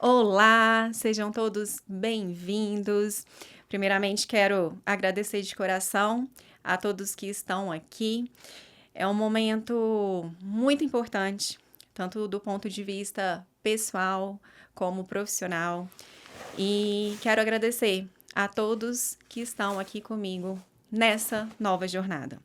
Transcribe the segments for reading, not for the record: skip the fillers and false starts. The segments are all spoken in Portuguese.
Olá, sejam todos bem-vindos. Primeiramente, quero agradecer de coração a todos que estão aqui. É um momento muito importante, tanto do ponto de vista pessoal como profissional. E quero agradecer a todos que estão aqui comigo nessa nova jornada.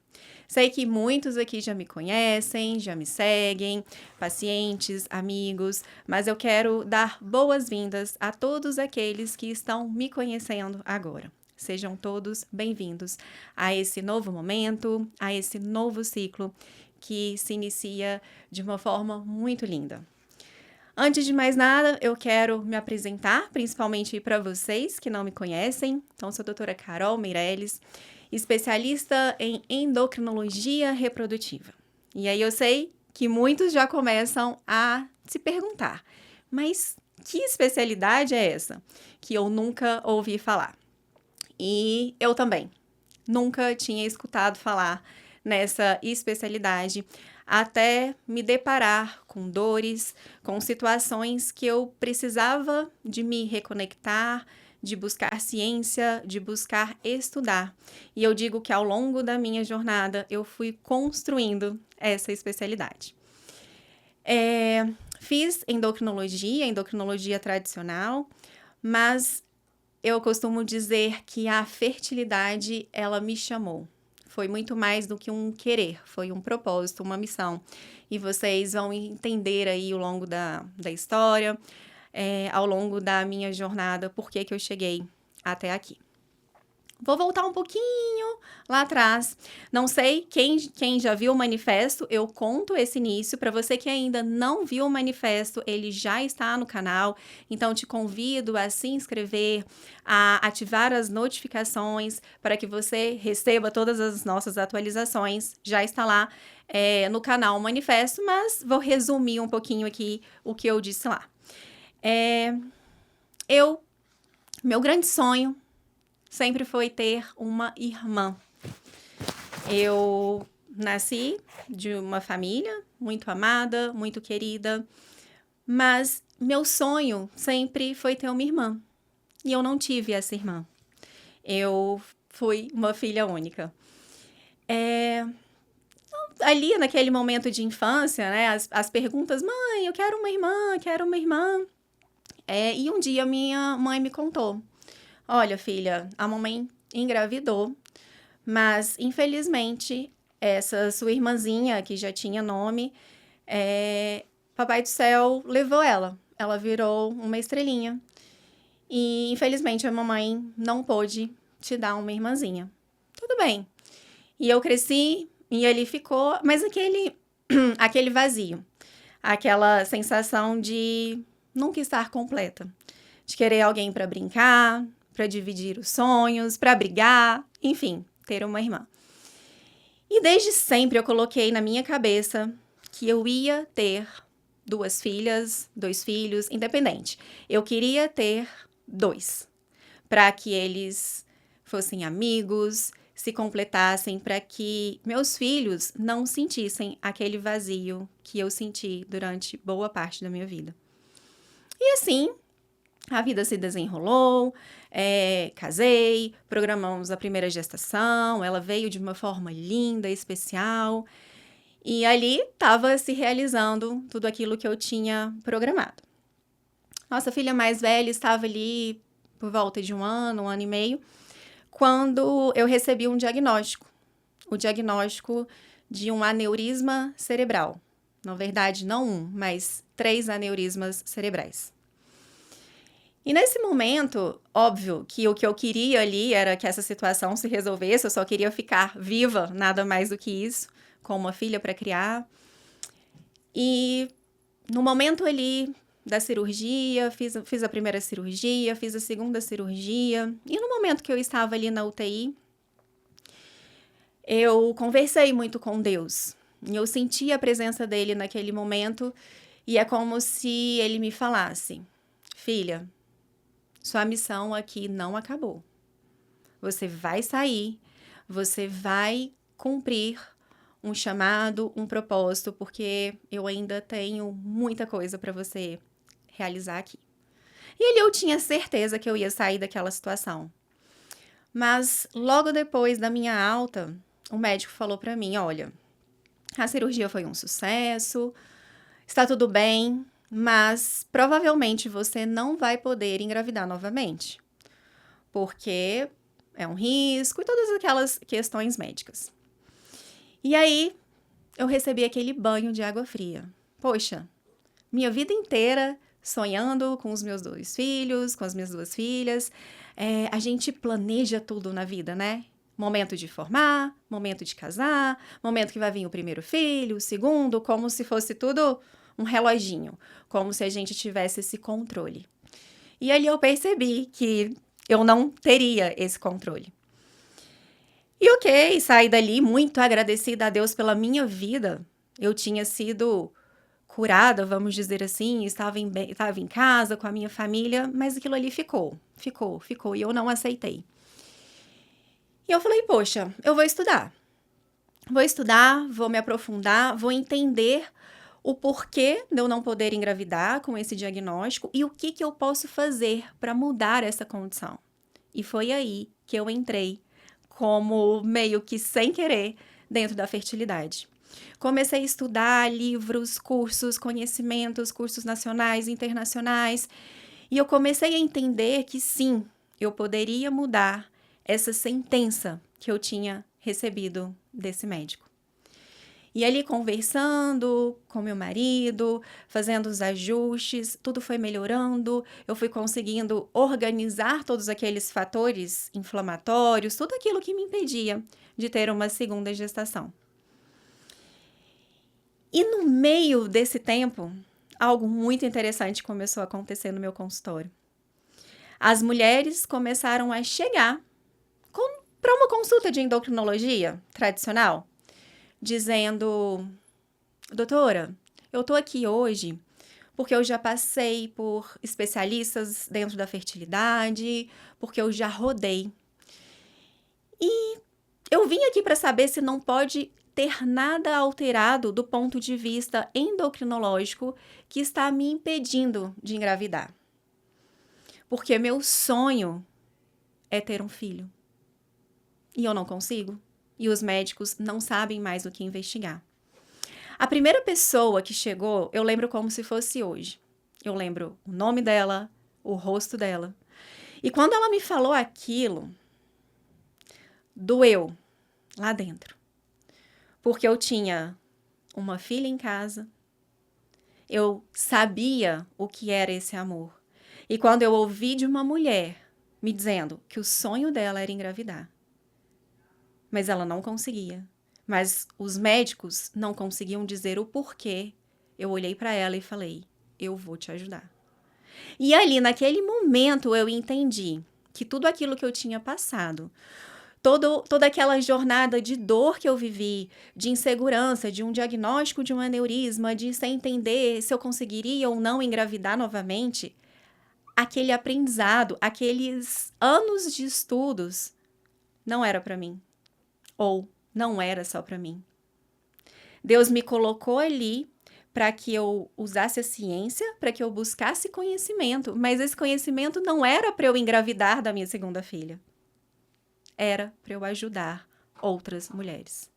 Sei que muitos aqui já me conhecem, já me seguem, pacientes, amigos, mas eu quero dar boas-vindas a todos aqueles que estão me conhecendo agora. Sejam todos bem-vindos a esse novo momento, a esse novo ciclo que se inicia de uma forma muito linda. Antes de mais nada, eu quero me apresentar, principalmente para vocês que não me conhecem. Então, sou a doutora Carol Meirelles, especialista em endocrinologia reprodutiva. E aí eu sei que muitos já começam a se perguntar, mas que especialidade é essa que eu nunca ouvi falar? E eu também nunca tinha escutado falar nessa especialidade, até me deparar com dores, com situações que eu precisava de me reconectar, de buscar ciência, de buscar estudar. E eu digo que ao longo da minha jornada eu fui construindo essa especialidade. Fiz endocrinologia tradicional, mas eu costumo dizer que a fertilidade, ela me chamou. Foi muito mais do que um querer, foi um propósito, uma missão. E vocês vão entender aí ao longo da história, ao longo da minha jornada, por que eu cheguei até aqui. Vou voltar um pouquinho lá atrás. Não sei quem já viu o manifesto, eu conto esse início. Para você que ainda não viu o manifesto, ele já está no canal. Então, te convido a se inscrever, a ativar as notificações para que você receba todas as nossas atualizações. Já está lá no canal o manifesto, mas vou resumir um pouquinho aqui o que eu disse lá. Meu grande sonho sempre foi ter uma irmã. Eu nasci de uma família muito amada, muito querida, mas meu sonho sempre foi ter uma irmã. E eu não tive essa irmã. Eu fui uma filha única. Ali, naquele momento de infância, né, as perguntas, mãe, eu quero uma irmã, quero uma irmã. E um dia minha mãe me contou, olha, filha, a mamãe engravidou, mas, infelizmente, essa sua irmãzinha, que já tinha nome, Papai do Céu levou ela. Ela virou uma estrelinha. E, infelizmente, a mamãe não pôde te dar uma irmãzinha. Tudo bem. E eu cresci e ele ficou, mas aquele vazio. Aquela sensação de nunca estar completa. De querer alguém para brincar, para dividir os sonhos, para brigar, enfim, ter uma irmã. E desde sempre eu coloquei na minha cabeça que eu ia ter 2 filhas, 2 filhos, independente. Eu queria ter 2, para que eles fossem amigos, se completassem, para que meus filhos não sentissem aquele vazio que eu senti durante boa parte da minha vida. E assim, a vida se desenrolou, casei, programamos a primeira gestação, ela veio de uma forma linda, especial, e ali estava se realizando tudo aquilo que eu tinha programado. Nossa filha mais velha estava ali por volta de um ano e meio, quando eu recebi um diagnóstico, o diagnóstico de um aneurisma cerebral. Na verdade, não um, mas 3 aneurismas cerebrais. E nesse momento, óbvio que o que eu queria ali era que essa situação se resolvesse, eu só queria ficar viva, nada mais do que isso, com uma filha para criar. E no momento ali da cirurgia, fiz a primeira cirurgia, fiz a segunda cirurgia, e no momento que eu estava ali na UTI, eu conversei muito com Deus. E eu senti a presença dele naquele momento, e é como se ele me falasse, filha, sua missão aqui não acabou. Você vai sair, você vai cumprir um chamado, um propósito, porque eu ainda tenho muita coisa para você realizar aqui. E ali eu tinha certeza que eu ia sair daquela situação. Mas logo depois da minha alta, o médico falou pra mim: olha, a cirurgia foi um sucesso, está tudo bem, mas provavelmente você não vai poder engravidar novamente, porque é um risco e todas aquelas questões médicas. E aí eu recebi aquele banho de água fria. Poxa, minha vida inteira sonhando com os meus 2 filhos, com as minhas 2 filhas. A gente planeja tudo na vida, né? Momento de formar, momento de casar, momento que vai vir o primeiro filho, o segundo, como se fosse tudo um reloginho, como se a gente tivesse esse controle. E ali eu percebi que eu não teria esse controle. E ok, saí dali muito agradecida a Deus pela minha vida. Eu tinha sido curada, vamos dizer assim, estava em casa com a minha família, mas aquilo ali ficou, e eu não aceitei. E eu falei, poxa, eu vou estudar, vou me aprofundar, vou entender o porquê de eu não poder engravidar com esse diagnóstico e o que eu posso fazer para mudar essa condição. E foi aí que eu entrei como meio que sem querer dentro da fertilidade. Comecei a estudar livros, cursos, conhecimentos, cursos nacionais, internacionais, e eu comecei a entender que sim, eu poderia mudar essa sentença que eu tinha recebido desse médico. E ali conversando com meu marido, fazendo os ajustes, tudo foi melhorando, eu fui conseguindo organizar todos aqueles fatores inflamatórios, tudo aquilo que me impedia de ter uma segunda gestação. E no meio desse tempo, algo muito interessante começou a acontecer no meu consultório. As mulheres começaram a chegar para uma consulta de endocrinologia tradicional, dizendo: doutora, eu tô aqui hoje porque eu já passei por especialistas dentro da fertilidade, porque eu já rodei. E eu vim aqui para saber se não pode ter nada alterado do ponto de vista endocrinológico que está me impedindo de engravidar. Porque meu sonho é ter um filho. E eu não consigo. E os médicos não sabem mais o que investigar. A primeira pessoa que chegou, eu lembro como se fosse hoje. Eu lembro o nome dela, o rosto dela. E quando ela me falou aquilo, doeu lá dentro. Porque eu tinha uma filha em casa, eu sabia o que era esse amor. E quando eu ouvi de uma mulher me dizendo que o sonho dela era engravidar, mas ela não conseguia, mas os médicos não conseguiam dizer o porquê, eu olhei para ela e falei, eu vou te ajudar. E ali, naquele momento, eu entendi que tudo aquilo que eu tinha passado, toda aquela jornada de dor que eu vivi, de insegurança, de um diagnóstico de um aneurisma, de sem entender se eu conseguiria ou não engravidar novamente, aquele aprendizado, aqueles anos de estudos, não era para mim. Ou não era só para mim. Deus me colocou ali para que eu usasse a ciência, para que eu buscasse conhecimento, mas esse conhecimento não era para eu engravidar da minha segunda filha. Era para eu ajudar outras mulheres.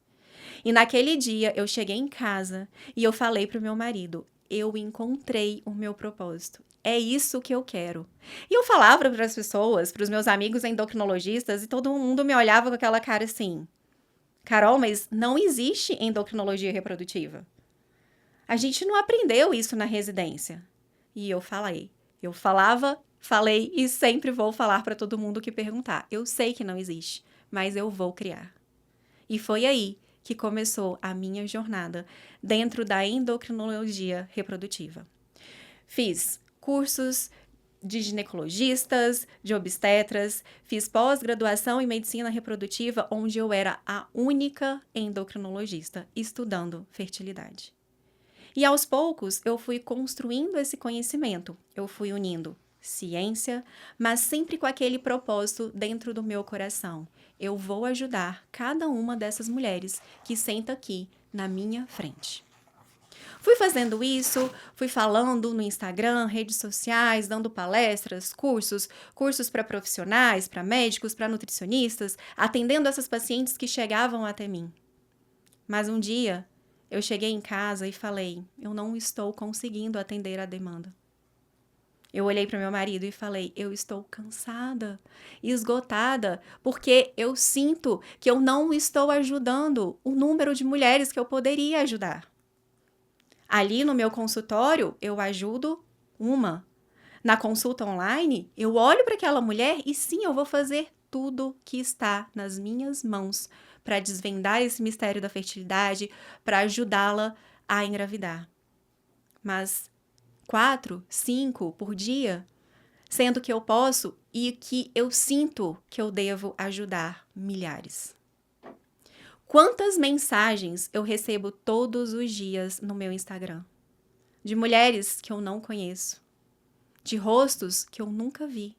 E naquele dia eu cheguei em casa e eu falei para o meu marido, eu encontrei o meu propósito. É isso que eu quero. E eu falava para as pessoas, para os meus amigos endocrinologistas, e todo mundo me olhava com aquela cara assim, Carol, mas não existe endocrinologia reprodutiva. A gente não aprendeu isso na residência. E eu falei e sempre vou falar para todo mundo que perguntar. Eu sei que não existe, mas eu vou criar. E foi aí que começou a minha jornada dentro da endocrinologia reprodutiva. Fiz cursos de ginecologistas, de obstetras, fiz pós-graduação em medicina reprodutiva, onde eu era a única endocrinologista estudando fertilidade. E aos poucos eu fui construindo esse conhecimento, eu fui unindo ciência, mas sempre com aquele propósito dentro do meu coração. Eu vou ajudar cada uma dessas mulheres que senta aqui na minha frente. Fui fazendo isso, fui falando no Instagram, redes sociais, dando palestras, cursos para profissionais, para médicos, para nutricionistas, atendendo essas pacientes que chegavam até mim. Mas um dia, eu cheguei em casa e falei, eu não estou conseguindo atender a demanda. Eu olhei para meu marido e falei, eu estou cansada, esgotada, porque eu sinto que eu não estou ajudando o número de mulheres que eu poderia ajudar. Ali no meu consultório, eu ajudo uma. Na consulta online, eu olho para aquela mulher e sim, eu vou fazer tudo que está nas minhas mãos para desvendar esse mistério da fertilidade, para ajudá-la a engravidar. Mas 4, 5 por dia, sendo que eu posso e que eu sinto que eu devo ajudar milhares. Quantas mensagens eu recebo todos os dias no meu Instagram? De mulheres que eu não conheço, de rostos que eu nunca vi.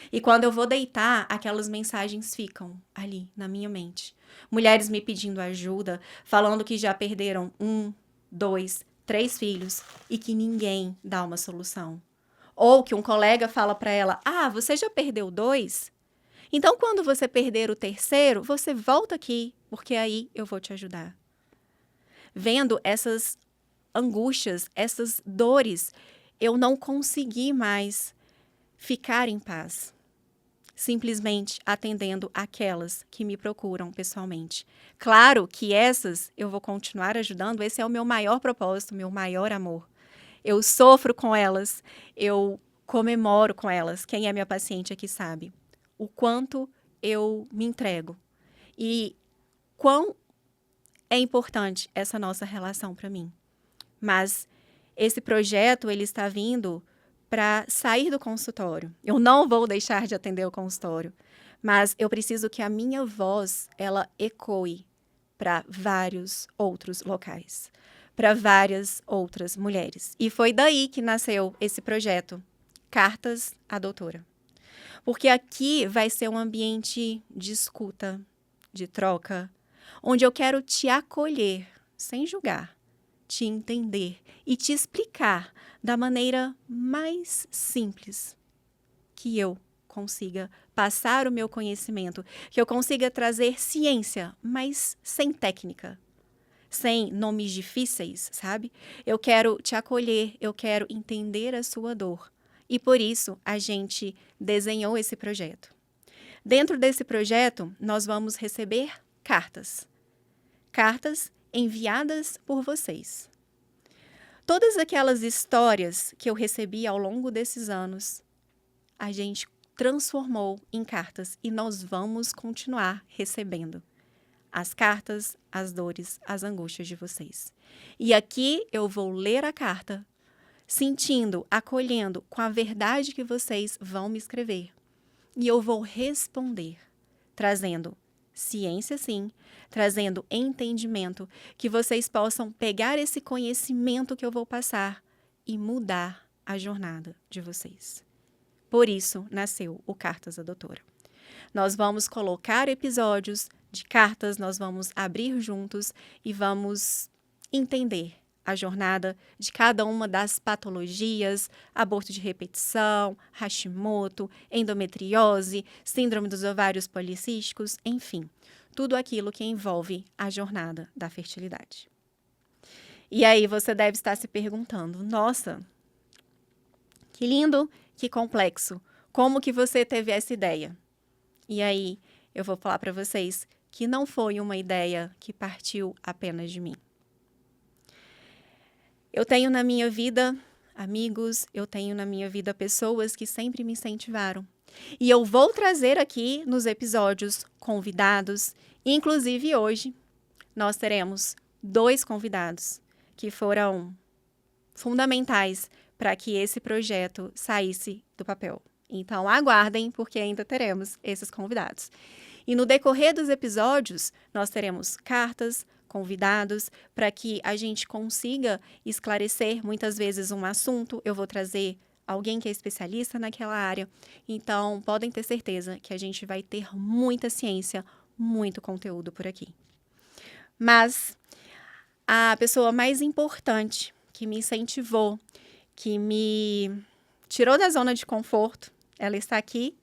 E quando eu vou deitar, aquelas mensagens ficam ali na minha mente. Mulheres me pedindo ajuda, falando que já perderam 1, 2, 3 filhos e que ninguém dá uma solução. Ou que um colega fala para ela, você já perdeu 2? Então, quando você perder o 3º, você volta aqui, porque aí eu vou te ajudar. Vendo essas angústias, essas dores, eu não consegui mais ficar em paz. Simplesmente atendendo aquelas que me procuram pessoalmente. Claro que essas eu vou continuar ajudando, esse é o meu maior propósito, meu maior amor. Eu sofro com elas, eu comemoro com elas. Quem é minha paciente aqui sabe o quanto eu me entrego e quão é importante essa nossa relação para mim. Mas esse projeto, ele está vindo para sair do consultório. Eu não vou deixar de atender o consultório, mas eu preciso que a minha voz, ela ecoe para vários outros locais, para várias outras mulheres. E foi daí que nasceu esse projeto, Cartas à Doutora. Porque aqui vai ser um ambiente de escuta, de troca, onde eu quero te acolher, sem julgar, te entender e te explicar da maneira mais simples que eu consiga passar o meu conhecimento, que eu consiga trazer ciência, mas sem técnica, sem nomes difíceis, sabe? Eu quero te acolher, eu quero entender a sua dor. E por isso a gente desenhou esse projeto. Dentro desse projeto, nós vamos receber cartas. Cartas enviadas por vocês. Todas aquelas histórias que eu recebi ao longo desses anos, a gente transformou em cartas e nós vamos continuar recebendo as cartas, as dores, as angústias de vocês. E aqui eu vou ler a carta, sentindo, acolhendo com a verdade que vocês vão me escrever. E eu vou responder, trazendo ciência sim, trazendo entendimento, que vocês possam pegar esse conhecimento que eu vou passar e mudar a jornada de vocês. Por isso nasceu o Cartas à Doutora. Nós vamos colocar episódios de cartas, nós vamos abrir juntos e vamos entender a jornada de cada uma das patologias, aborto de repetição, Hashimoto, endometriose, síndrome dos ovários policísticos, enfim, tudo aquilo que envolve a jornada da fertilidade. E aí você deve estar se perguntando, nossa, que lindo, que complexo, como que você teve essa ideia? E aí eu vou falar para vocês que não foi uma ideia que partiu apenas de mim. Eu tenho na minha vida amigos, eu tenho na minha vida pessoas que sempre me incentivaram. E eu vou trazer aqui nos episódios convidados, inclusive hoje nós teremos 2 convidados que foram fundamentais para que esse projeto saísse do papel. Então aguardem, porque ainda teremos esses convidados. E no decorrer dos episódios, nós teremos cartas, convidados, para que a gente consiga esclarecer muitas vezes um assunto. Eu vou trazer alguém que é especialista naquela área. Então, podem ter certeza que a gente vai ter muita ciência, muito conteúdo por aqui. Mas a pessoa mais importante que me incentivou, que me tirou da zona de conforto, ela está aqui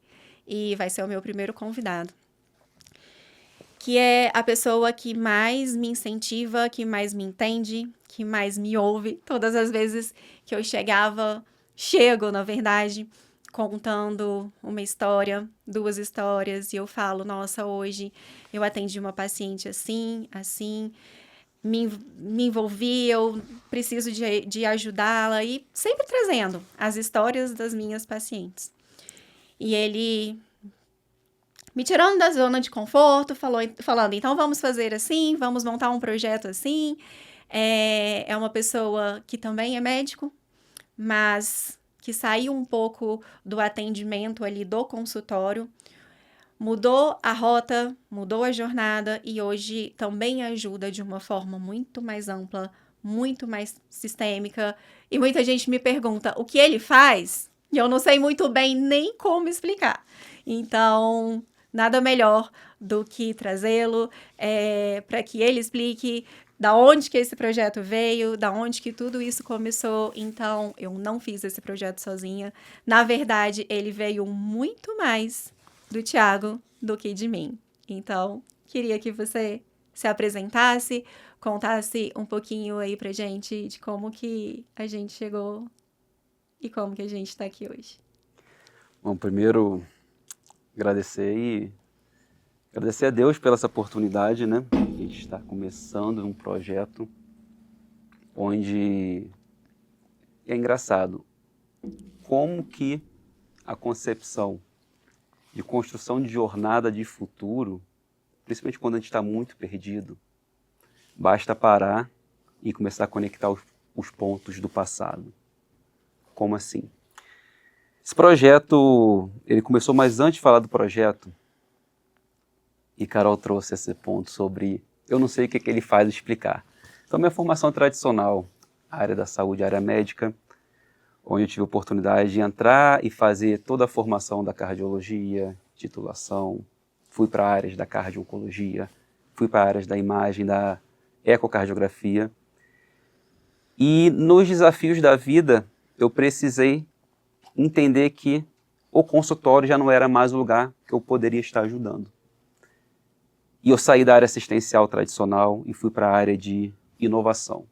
e vai ser o meu primeiro convidado. Que é a pessoa que mais me incentiva, que mais me entende, que mais me ouve. Todas as vezes que eu chego, na verdade, contando uma história, 2 histórias, e eu falo, nossa, hoje eu atendi uma paciente assim, assim, me envolvi, eu preciso de ajudá-la, e sempre trazendo as histórias das minhas pacientes. E ele me tirando da zona de conforto, falando, então vamos fazer assim, vamos montar um projeto assim. É uma pessoa que também é médico, mas que saiu um pouco do atendimento ali do consultório, mudou a rota, mudou a jornada e hoje também ajuda de uma forma muito mais ampla, muito mais sistêmica. E muita gente me pergunta o que ele faz e eu não sei muito bem nem como explicar. Então, nada melhor do que trazê-lo para que ele explique da onde que esse projeto veio, da onde que tudo isso começou. Então, eu não fiz esse projeto sozinha. Na verdade, ele veio muito mais do Thiago do que de mim. Então, queria que você se apresentasse, contasse um pouquinho aí pra gente de como que a gente chegou e como que a gente está aqui hoje. Bom, primeiro agradecer a Deus pela essa oportunidade, né? A gente está começando um projeto onde é engraçado como que a concepção de construção de jornada de futuro, principalmente quando a gente está muito perdido, basta parar e começar a conectar os pontos do passado. Como assim? Esse projeto, ele começou, mas antes de falar do projeto, e Carol trouxe esse ponto sobre, eu não sei o que ele faz explicar. Então, minha formação tradicional, a área da saúde, a área médica, onde eu tive a oportunidade de entrar e fazer toda a formação da cardiologia, titulação, fui para áreas da cardio-oncologia, fui para áreas da imagem, da ecocardiografia. E nos desafios da vida, eu precisei entender que o consultório já não era mais o lugar que eu poderia estar ajudando. E eu saí da área assistencial tradicional e fui para a área de inovação.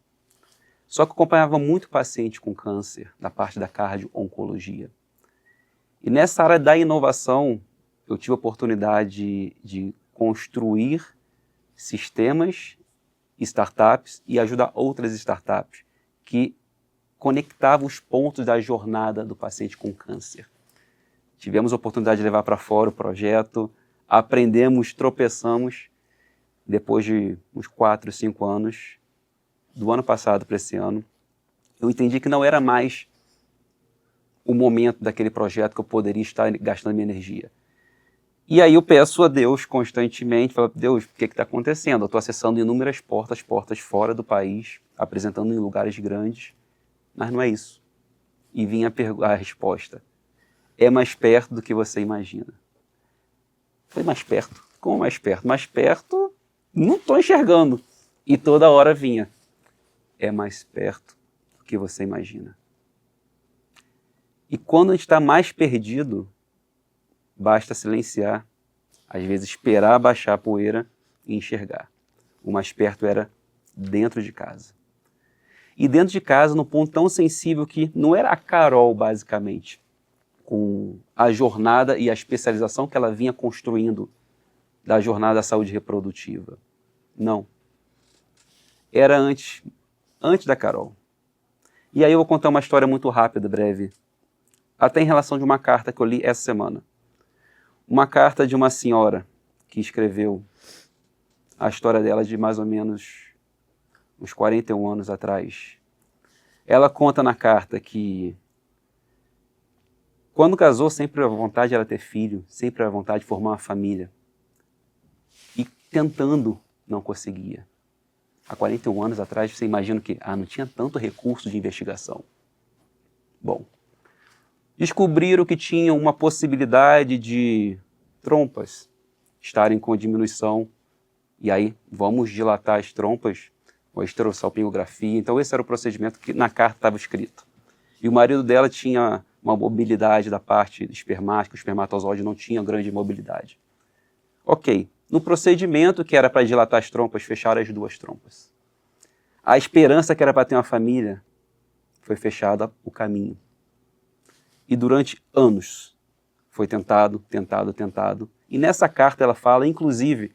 Só que eu acompanhava muito paciente com câncer na parte da cardio-oncologia. E nessa área da inovação, eu tive a oportunidade de construir sistemas, startups e ajudar outras startups que conectavam os pontos da jornada do paciente com câncer. Tivemos a oportunidade de levar para fora o projeto, aprendemos, tropeçamos, depois de uns 4, 5 anos, do ano passado para esse ano, eu entendi que não era mais o momento daquele projeto que eu poderia estar gastando minha energia. E aí eu peço a Deus constantemente, falo, Deus, o que está acontecendo? Eu estou acessando inúmeras portas fora do país, apresentando em lugares grandes, mas não é isso. E vinha a resposta, é mais perto do que você imagina. Foi mais perto? Como mais perto? Mais perto, não estou enxergando. E toda hora vinha, é mais perto do que você imagina. E quando a gente está mais perdido, basta silenciar, às vezes esperar baixar a poeira e enxergar. O mais perto era dentro de casa. E dentro de casa, num ponto tão sensível que não era a Carol, basicamente, com a jornada e a especialização que ela vinha construindo da jornada da saúde reprodutiva. Não. Era antes da Carol. E aí eu vou contar uma história muito rápida, breve, até em relação de uma carta que eu li essa semana. Uma carta de uma senhora que escreveu a história dela de mais ou menos uns 41 anos atrás. Ela conta na carta que quando casou, sempre a vontade era ter filho, sempre a vontade de formar uma família. E tentando, não conseguia. Há 41 anos atrás, você imagina que não tinha tanto recurso de investigação. Bom, descobriram que tinham uma possibilidade de trompas estarem com diminuição. E aí, vamos dilatar as trompas ou a esterossalpingografia. Então esse era o procedimento que na carta estava escrito. E o marido dela tinha uma mobilidade da parte espermática, o espermatozoide não tinha grande mobilidade. Ok, no procedimento que era para dilatar as trompas, fecharam as 2 trompas. A esperança que era para ter uma família, foi fechada o caminho. E durante anos foi tentado. E nessa carta ela fala, inclusive,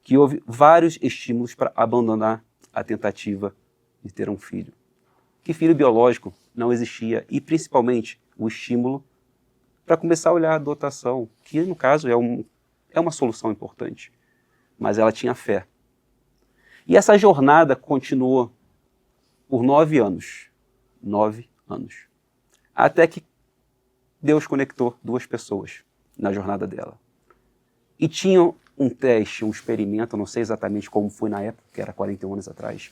que houve vários estímulos para abandonar a tentativa de ter um filho. Que filho biológico não existia, e principalmente o estímulo para começar a olhar a adotação, que no caso é uma solução importante. Mas ela tinha fé. E essa jornada continuou por 9 anos. 9 anos. Até que Deus conectou 2 pessoas na jornada dela. E tinham um teste, um experimento, não sei exatamente como foi na época, que era 41 anos atrás,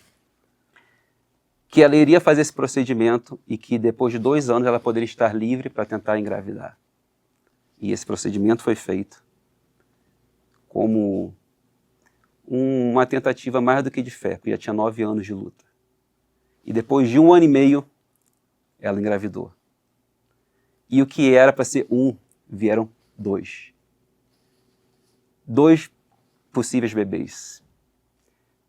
que ela iria fazer esse procedimento e que depois de 2 anos ela poderia estar livre para tentar engravidar. E esse procedimento foi feito como uma tentativa mais do que de fé, porque já tinha 9 anos de luta. E depois de 1 ano e meio, ela engravidou. E o que era para ser 1, vieram 2. 2 possíveis bebês.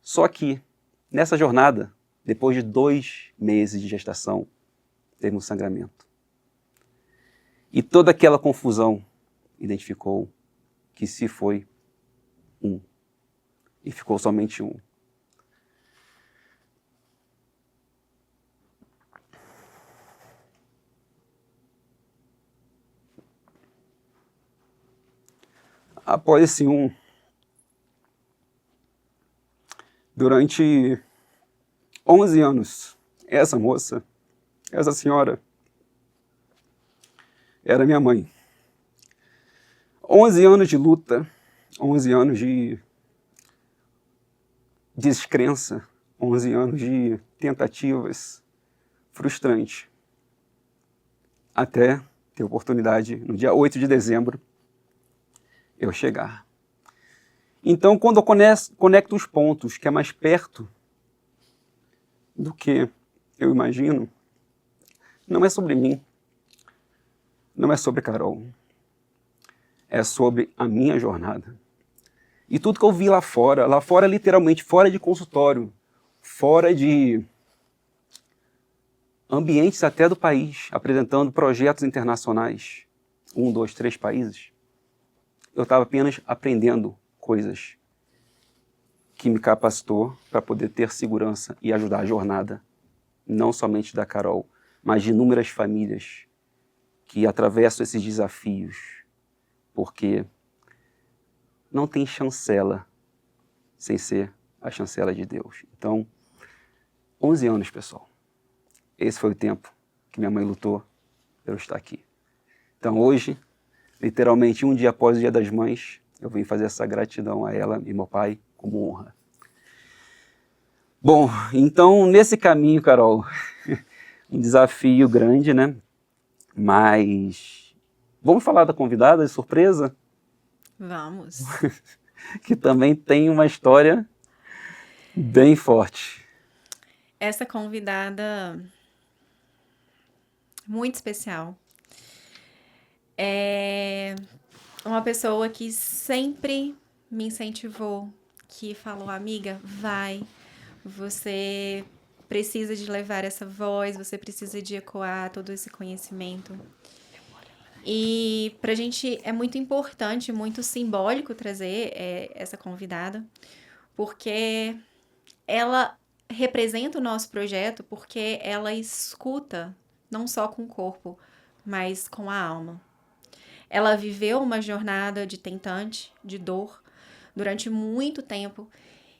Só que, nessa jornada, depois de 2 meses de gestação, teve um sangramento. E toda aquela confusão identificou que se foi 1. E ficou somente 1. Após esse 1, durante 11 anos, essa moça, essa senhora, era minha mãe. 11 anos de luta, 11 anos de descrença, 11 anos de tentativas frustrantes, até ter oportunidade, no dia 8 de dezembro, eu chegar. Então, quando eu conecto os pontos, que é mais perto do que eu imagino, não é sobre mim, não é sobre Carol, é sobre a minha jornada. E tudo que eu vi lá fora literalmente, fora de consultório, fora de ambientes até do país, apresentando projetos internacionais, 1, 2, 3 países, eu estava apenas aprendendo coisas que me capacitou para poder ter segurança e ajudar a jornada, não somente da Carol, mas de inúmeras famílias que atravessam esses desafios, porque não tem chancela sem ser a chancela de Deus. Então, 11 anos, pessoal. Esse foi o tempo que minha mãe lutou para eu estar aqui. Então, hoje, literalmente, um dia após o Dia das Mães, eu vim fazer essa gratidão a ela e meu pai como honra. Bom, então, nesse caminho, Carol, um desafio grande, né? Mas vamos falar da convidada de surpresa? Vamos. Que também tem uma história bem forte. Essa convidada muito especial é uma pessoa que sempre me incentivou, que falou, amiga, vai, você precisa de levar essa voz, você precisa de ecoar todo esse conhecimento. E pra gente é muito importante, muito simbólico trazer essa convidada, porque ela representa o nosso projeto, porque ela escuta não só com o corpo, mas com a alma. Ela viveu uma jornada de tentante, de dor, durante muito tempo,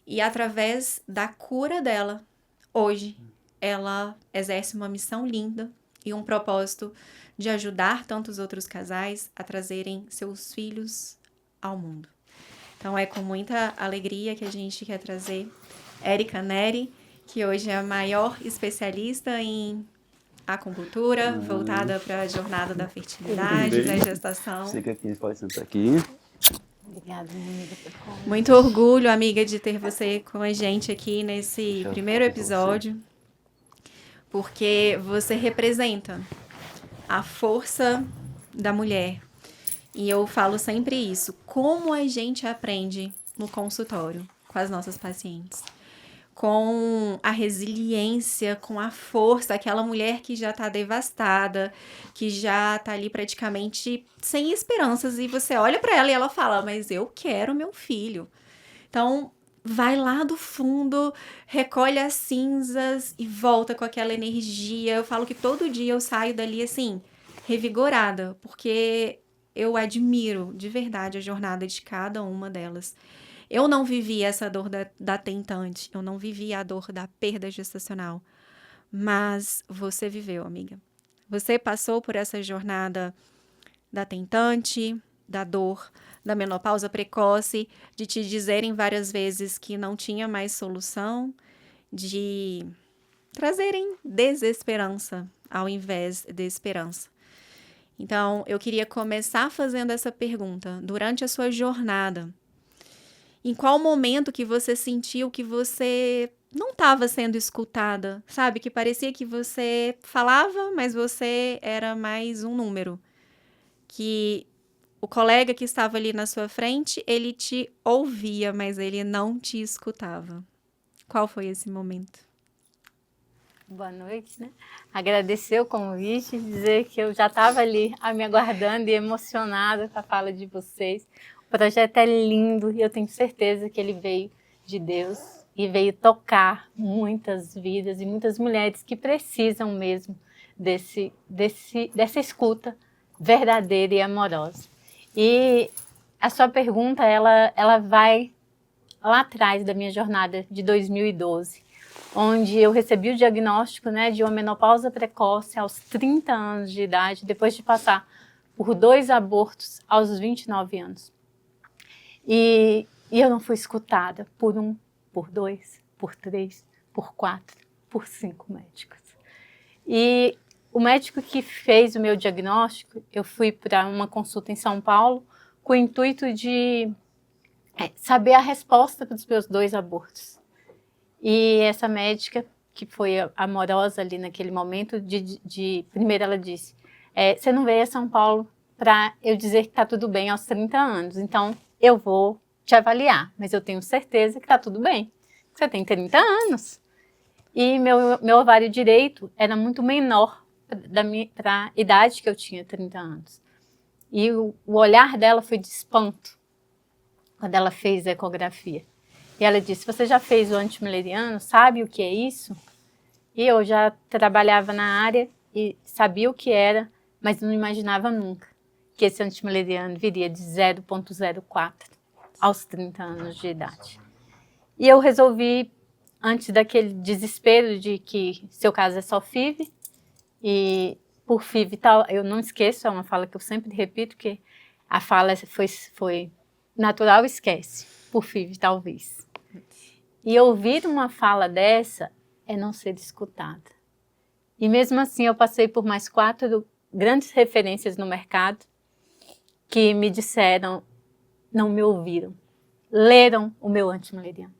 e através da cura dela, hoje, ela exerce uma missão linda e um propósito de ajudar tantos outros casais a trazerem seus filhos ao mundo. Então é com muita alegria que a gente quer trazer Érica Neri, que hoje é a maior especialista em acupuntura, voltada para a jornada da fertilidade, da gestação. Fica aqui, pode sentar aqui. Obrigada, minha amiga, por convite. Muito orgulho, amiga, de ter você com a gente aqui nesse Já primeiro falei pra você. episódio, porque você representa a força da mulher. E eu falo sempre isso, como a gente aprende no consultório com as nossas pacientes. Com a resiliência, com a força, aquela mulher que já tá devastada, que já tá ali praticamente sem esperanças, e você olha pra ela e ela fala, mas eu quero meu filho. Então, vai lá do fundo, recolhe as cinzas e volta com aquela energia. Eu falo que todo dia eu saio dali assim, revigorada, porque eu admiro de verdade a jornada de cada uma delas. Eu não vivi essa dor da tentante, eu não vivi a dor da perda gestacional, mas você viveu, amiga. Você passou por essa jornada da tentante, da dor, da menopausa precoce, de te dizerem várias vezes que não tinha mais solução, de trazerem desesperança ao invés de esperança. Então, eu queria começar fazendo essa pergunta. Durante a sua jornada, em qual momento que você sentiu que você não estava sendo escutada, sabe? Que parecia que você falava, mas você era mais um número. Que o colega que estava ali na sua frente, ele te ouvia, mas ele não te escutava. Qual foi esse momento? Boa noite, né? Agradecer o convite, dizer que eu já estava ali me aguardando e emocionada com a fala de vocês. O projeto é lindo e eu tenho certeza que ele veio de Deus e veio tocar muitas vidas e muitas mulheres que precisam mesmo dessa escuta verdadeira e amorosa. E a sua pergunta, ela vai lá atrás da minha jornada de 2012, onde eu recebi o diagnóstico, né, de uma menopausa precoce aos 30 anos de idade, depois de passar por 2 abortos aos 29 anos. E eu não fui escutada por 1, por 2, por 3, por 4, por 5 médicos. E o médico que fez o meu diagnóstico, eu fui para uma consulta em São Paulo com o intuito de saber a resposta para os meus 2 abortos. E essa médica, que foi amorosa ali naquele momento, primeiro ela disse, você não veio a São Paulo para eu dizer que está tudo bem aos 30 anos, então eu vou te avaliar, mas eu tenho certeza que está tudo bem. Você tem 30 anos. E meu ovário direito era muito menor para a idade que eu tinha, 30 anos. E o olhar dela foi de espanto quando ela fez a ecografia. E ela disse, você já fez o antimileriano, sabe o que é isso? E eu já trabalhava na área e sabia o que era, mas não imaginava nunca que esse antimileriano viria de 0,04 aos 30 anos de idade. E eu resolvi, antes daquele desespero de que seu caso é só FIV, e por FIV tal, eu não esqueço, é uma fala que eu sempre repito, que a fala foi natural, esquece, por FIV talvez. E ouvir uma fala dessa é não ser escutada. E mesmo assim eu passei por mais 4 grandes referências no mercado que me disseram, não me ouviram, leram o meu antimileriano.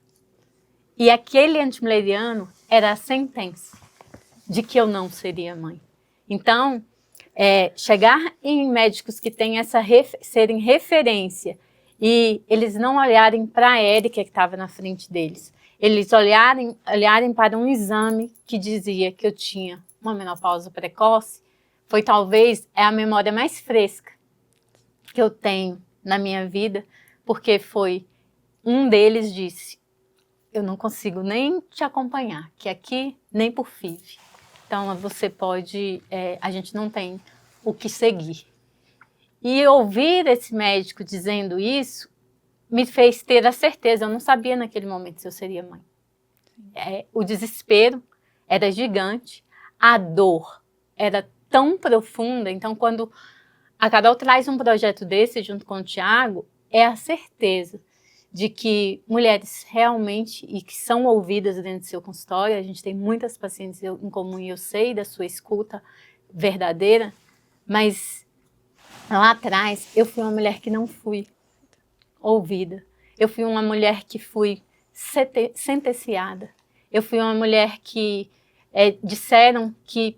E aquele antimileriano era a sentença de que eu não seria mãe. Então, chegar em médicos que têm serem referência e eles não olharem para a Érica que estava na frente deles, eles olharem para um exame que dizia que eu tinha uma menopausa precoce, foi talvez a memória mais fresca que eu tenho na minha vida, porque foi um deles disse, eu não consigo nem te acompanhar, que aqui nem por FIV. Então você pode, a gente não tem o que seguir. E ouvir esse médico dizendo isso me fez ter a certeza, eu não sabia naquele momento se eu seria mãe. O desespero era gigante, a dor era tão profunda, então quando a Carol traz um projeto desse junto com o Tiago, é a certeza de que mulheres realmente, e que são ouvidas dentro do seu consultório, a gente tem muitas pacientes em comum e eu sei da sua escuta verdadeira, mas lá atrás eu fui uma mulher que não fui ouvida. Eu fui uma mulher que fui sentenciada. Eu fui uma mulher que disseram que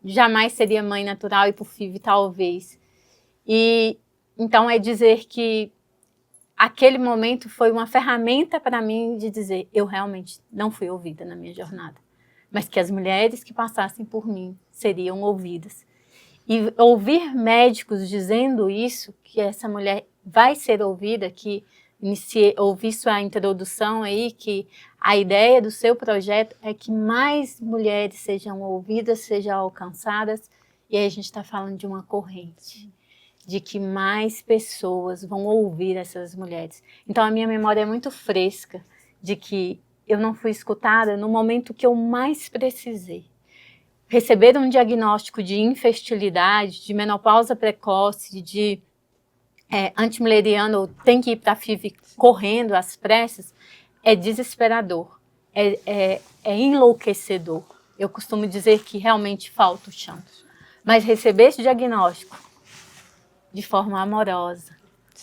jamais seria mãe natural e por FIV talvez. E então é dizer que aquele momento foi uma ferramenta para mim de dizer, eu realmente não fui ouvida na minha jornada, mas que as mulheres que passassem por mim seriam ouvidas. E ouvir médicos dizendo isso, que essa mulher vai ser ouvida, que ouvi sua introdução aí, que a ideia do seu projeto é que mais mulheres sejam ouvidas, sejam alcançadas, e aí a gente está falando de uma corrente, de que mais pessoas vão ouvir essas mulheres. Então a minha memória é muito fresca, de que eu não fui escutada no momento que eu mais precisei. Receber um diagnóstico de infertilidade, de menopausa precoce, de antimileriano, tem que ir para a FIV correndo às pressas, é desesperador, é enlouquecedor. Eu costumo dizer que realmente falta o chão. Mas receber esse diagnóstico de forma amorosa,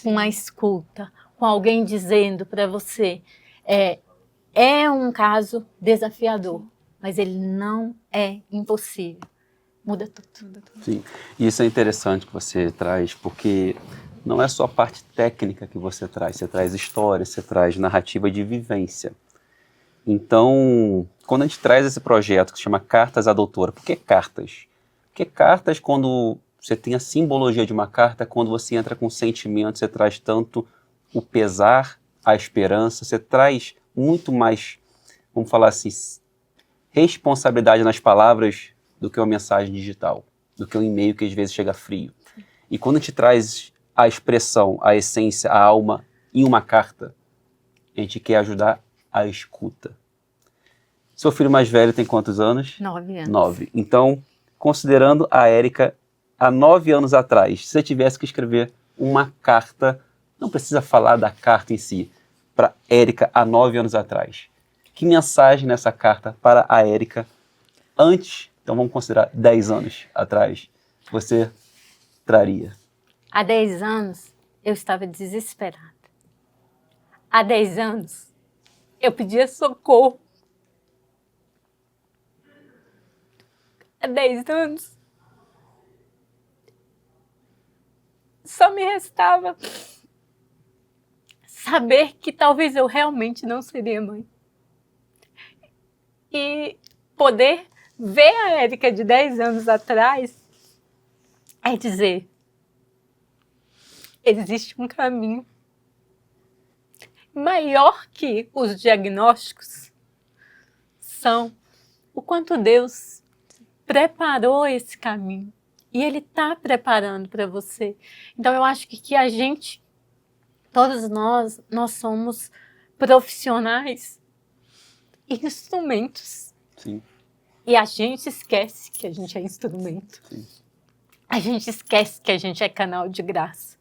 com a escuta, com alguém dizendo para você, é um caso desafiador, mas ele não é impossível. Muda tudo. Sim, e isso é interessante que você traz, porque não é só a parte técnica que você traz história, você traz narrativa de vivência. Então, quando a gente traz esse projeto que se chama Cartas à Doutora, por que cartas? Porque cartas, quando você tem a simbologia de uma carta, quando você entra com sentimento, você traz tanto o pesar, a esperança, você traz muito mais, vamos falar assim, responsabilidade nas palavras do que uma mensagem digital, do que um e-mail que às vezes chega frio. E quando a gente traz a expressão, a essência, a alma em uma carta, a gente quer ajudar a escuta. Seu filho mais velho tem quantos anos? 9 anos. 9. Então, considerando a Érica há 9 anos atrás, se você tivesse que escrever uma carta, não precisa falar da carta em si, para Érica há 9 anos atrás. Que mensagem nessa carta para a Érica antes, então vamos considerar 10 anos atrás, você traria? Há 10 anos, eu estava desesperada. Há 10 anos, eu pedia socorro. Há 10 anos, só me restava saber que talvez eu realmente não seria mãe. E poder ver a Érica de 10 anos atrás é dizer, existe um caminho maior que os diagnósticos, são o quanto Deus preparou esse caminho e Ele está preparando para você. Então eu acho que a gente, todos nós somos profissionais e instrumentos. Sim. E a gente esquece que a gente é instrumento. Sim. A gente esquece que a gente é canal de graça.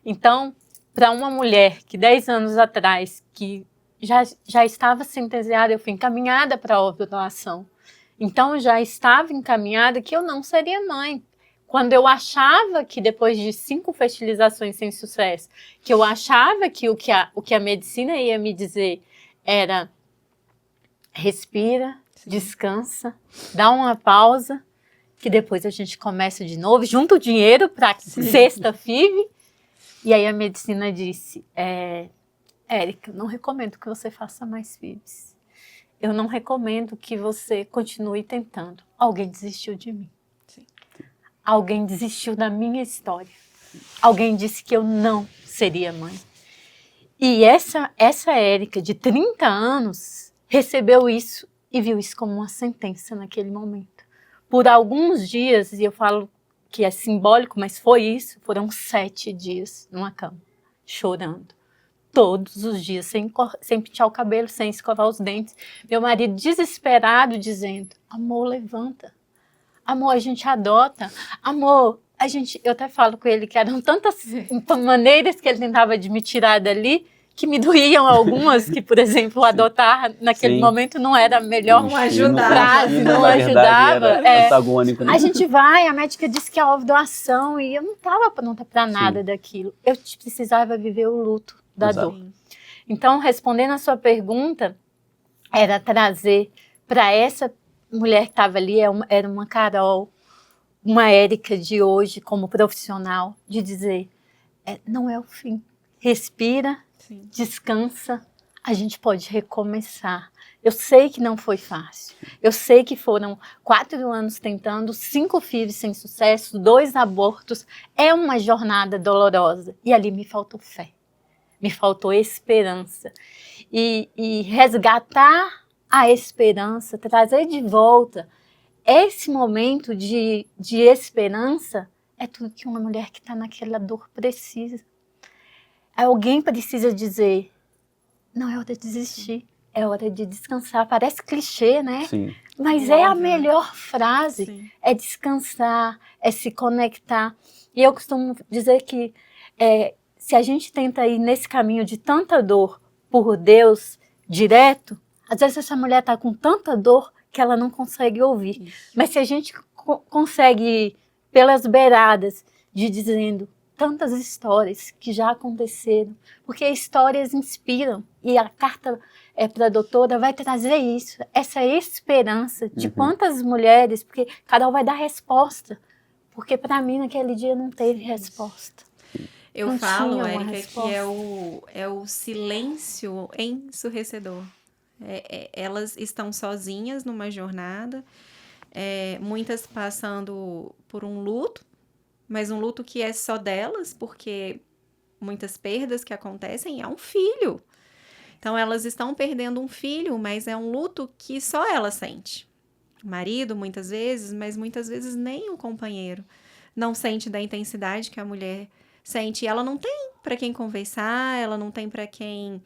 Então, para uma mulher que 10 anos atrás, que já estava sentenciada, eu fui encaminhada para a ovulação. Então, eu já estava encaminhada que eu não seria mãe. Quando eu achava que depois de 5 fertilizações sem sucesso, que eu achava que o que a medicina ia me dizer era respira, descansa, dá uma pausa, que depois a gente começa de novo, junta o dinheiro para a sexta FIV. E aí a medicina disse, Érica, não recomendo que você faça mais FIVs. Eu não recomendo que você continue tentando. Alguém desistiu de mim. Sim. Alguém desistiu da minha história. Alguém disse que eu não seria mãe. E essa Érica, de 30 anos, recebeu isso e viu isso como uma sentença naquele momento. Por alguns dias, e eu falo que é simbólico, mas foi isso, foram 7 dias numa cama, chorando. Todos os dias, sem pentear o cabelo, sem escovar os dentes. Meu marido desesperado, dizendo, amor, levanta. Amor, a gente adota. Amor, eu até falo com ele que eram tantas maneiras que ele tentava de me tirar dali, que me doíam algumas, que, por exemplo, adotar naquele momento não era a melhor frase, não ajudava. Antagônico, né? A gente vai, a médica disse que é a ovulação, e eu não estava pronta para nada daquilo. Eu precisava viver o luto da Exato. dor. Então, respondendo a sua pergunta, era trazer para essa mulher que estava ali, era uma Carol, uma Érica de hoje como profissional, de dizer, não é o fim. Respira, Sim. descansa, a gente pode recomeçar. Eu sei que não foi fácil. Eu sei que foram 4 anos tentando, 5 filhos sem sucesso, 2 abortos. É uma jornada dolorosa. E ali me faltou fé. Me faltou esperança. E resgatar a esperança, trazer de volta esse momento de esperança é tudo que uma mulher que está naquela dor precisa. Alguém precisa dizer, não é hora de desistir, é hora de descansar. Parece clichê, né? Sim. Mas é a Óbvio, né? melhor frase, Sim. é descansar, é se conectar. E eu costumo dizer que se a gente tenta ir nesse caminho de tanta dor por Deus direto, às vezes essa mulher está com tanta dor que ela não consegue ouvir. Isso. Mas se a gente consegue ir pelas beiradas de dizendo tantas histórias que já aconteceram, porque histórias inspiram, e a carta para a doutora vai trazer isso, essa esperança de quantas mulheres, porque Carol vai dar resposta, porque para mim naquele dia não teve resposta. Eu Não falo, tinha uma Érica, que resposta. é o silêncio ensurdecedor. Elas estão sozinhas numa jornada, muitas passando por um luto, mas um luto que é só delas, porque muitas perdas que acontecem é um filho. Então, elas estão perdendo um filho, mas é um luto que só ela sente. O marido, muitas vezes, mas muitas vezes nem o companheiro não sente da intensidade que a mulher sente. E ela não tem para quem conversar, ela não tem para quem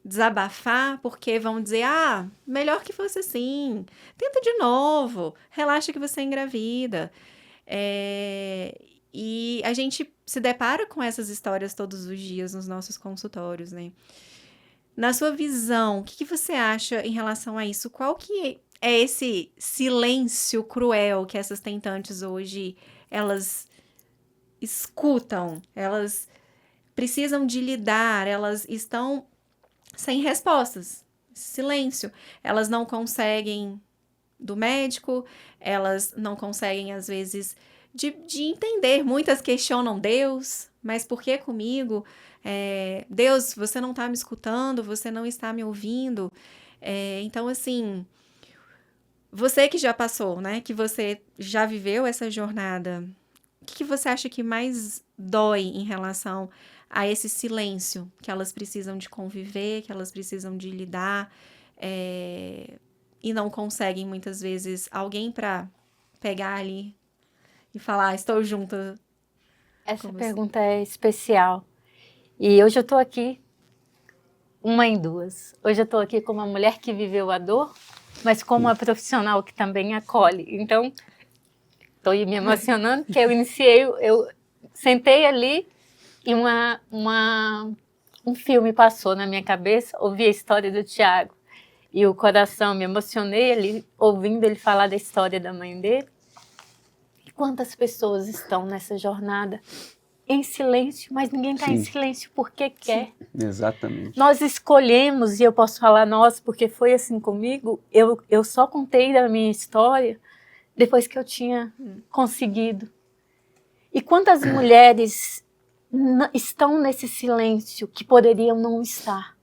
desabafar, porque vão dizer, melhor que fosse assim, tenta de novo, relaxa que você engravida. E a gente se depara com essas histórias todos os dias nos nossos consultórios, né? Na sua visão, o que você acha em relação a isso? Qual que é esse silêncio cruel que essas tentantes hoje, elas escutam, elas precisam de lidar, elas estão sem respostas, silêncio. Elas não conseguem do médico, elas não conseguem, às vezes, de entender. Muitas questionam Deus, mas por que comigo? Deus, você não está me escutando, você não está me ouvindo. Então, assim, você que já passou, né, que você já viveu essa jornada, o que você acha que mais dói em relação a esse silêncio que elas precisam de conviver, que elas precisam de lidar, e não conseguem, muitas vezes, alguém para pegar ali e falar, estou junta. Essa pergunta é especial. E hoje eu estou aqui, uma em duas. Hoje eu estou aqui como uma mulher que viveu a dor, mas como uma profissional que também acolhe. Então, estou me emocionando, porque eu sentei ali e um filme passou na minha cabeça, ouvi a história do Tiago. E o coração, me emocionei ali, ouvindo ele falar da história da mãe dele. E quantas pessoas estão nessa jornada em silêncio, mas ninguém está em silêncio porque quer. Exatamente. Nós escolhemos, e eu posso falar nós, porque foi assim comigo, eu só contei da minha história depois que eu tinha conseguido. E quantas mulheres estão nesse silêncio que poderiam não estar,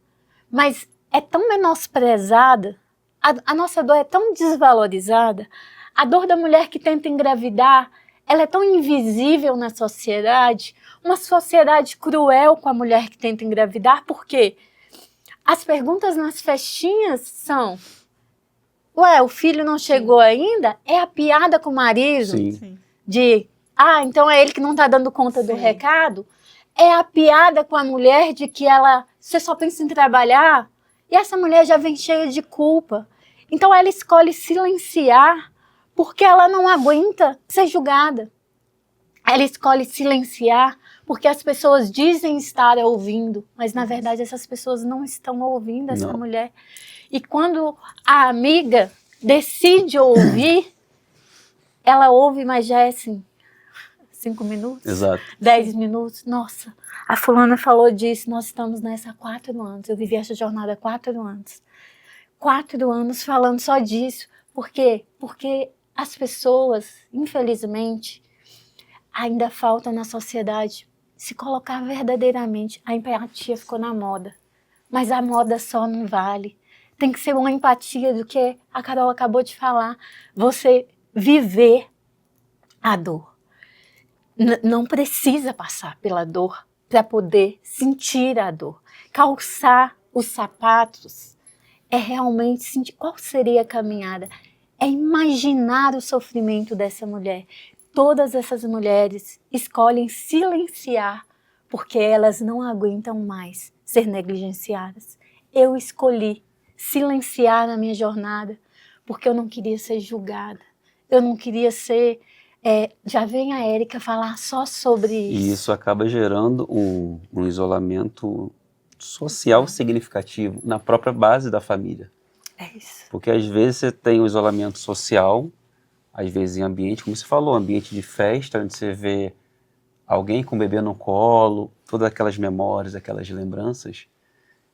mas é tão menosprezada, a nossa dor é tão desvalorizada, a dor da mulher que tenta engravidar, ela é tão invisível na sociedade, uma sociedade cruel com a mulher que tenta engravidar, porque as perguntas nas festinhas são, o filho não chegou ainda? É a piada com o marido, de, então é ele que não está dando conta do recado? É a piada com a mulher de que você só pensa em trabalhar, e essa mulher já vem cheia de culpa. Então ela escolhe silenciar, porque ela não aguenta ser julgada. Ela escolhe silenciar, porque as pessoas dizem estar ouvindo, mas na verdade essas pessoas não estão ouvindo essa mulher. E quando a amiga decide ouvir, ela ouve, mas já é assim, 5 minutos? Exato. 10 minutos? Nossa, a fulana falou disso, nós estamos nessa há 4 anos. Eu vivi essa jornada há 4 anos. 4 anos falando só disso. Por quê? Porque as pessoas, infelizmente, ainda falta na sociedade se colocar verdadeiramente. A empatia ficou na moda, mas a moda só não vale. Tem que ser uma empatia do que a Carol acabou de falar. Você viver a dor. Não precisa passar pela dor para poder sentir a dor. Calçar os sapatos é realmente sentir qual seria a caminhada. É imaginar o sofrimento dessa mulher. Todas essas mulheres escolhem silenciar porque elas não aguentam mais ser negligenciadas. Eu escolhi silenciar na minha jornada porque eu não queria ser julgada. Eu não queria ser... já vem a Érica falar só sobre isso. E isso acaba gerando um isolamento social significativo na própria base da família. É isso. Porque às vezes você tem o isolamento social, às vezes em ambiente, como você falou, ambiente de festa, onde você vê alguém com o bebê no colo, todas aquelas memórias, aquelas lembranças.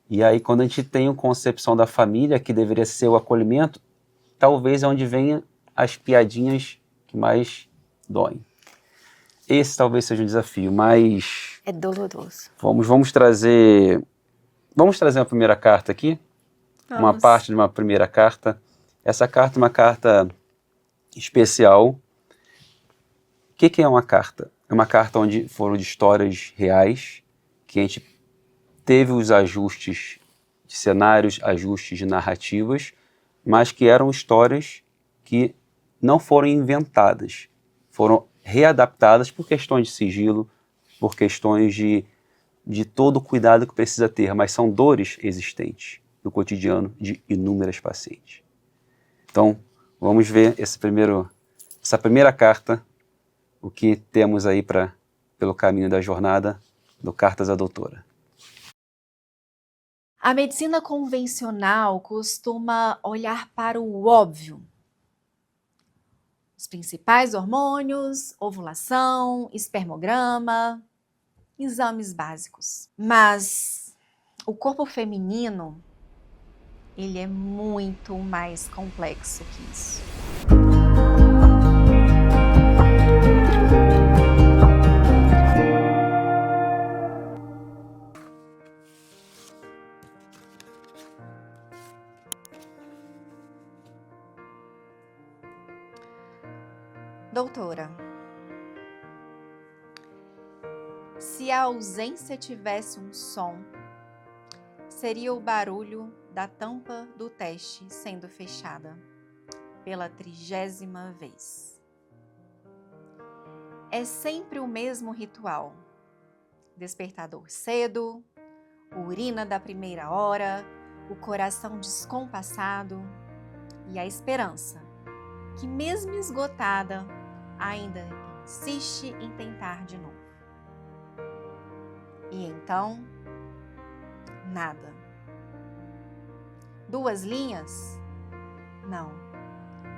E aí quando a gente tem a concepção da família, que deveria ser o acolhimento, talvez é onde venham as piadinhas que mais doem. Esse talvez seja um desafio, mas... É doloroso. Vamos trazer uma primeira carta aqui. Uma parte de uma primeira carta. Essa carta é uma carta especial. O que é uma carta? É uma carta onde foram de histórias reais, que a gente teve os ajustes de cenários, ajustes de narrativas, mas que eram histórias que não foram inventadas, foram readaptadas por questões de sigilo, por questões de todo o cuidado que precisa ter, mas são dores existentes no cotidiano de inúmeras pacientes. Então, vamos ver essa primeira carta, o que temos aí pelo caminho da jornada do Cartas à Doutora. A medicina convencional costuma olhar para o óbvio. Os principais hormônios, ovulação, espermograma, exames básicos. Mas o corpo feminino, ele é muito mais complexo que isso. Doutora, se a ausência tivesse um som, seria o barulho da tampa do teste sendo fechada pela 30ª vez. É sempre o mesmo ritual: despertador cedo, urina da primeira hora, o coração descompassado e a esperança, que mesmo esgotada, ainda insiste em tentar de novo. E então, nada. 2 linhas? Não.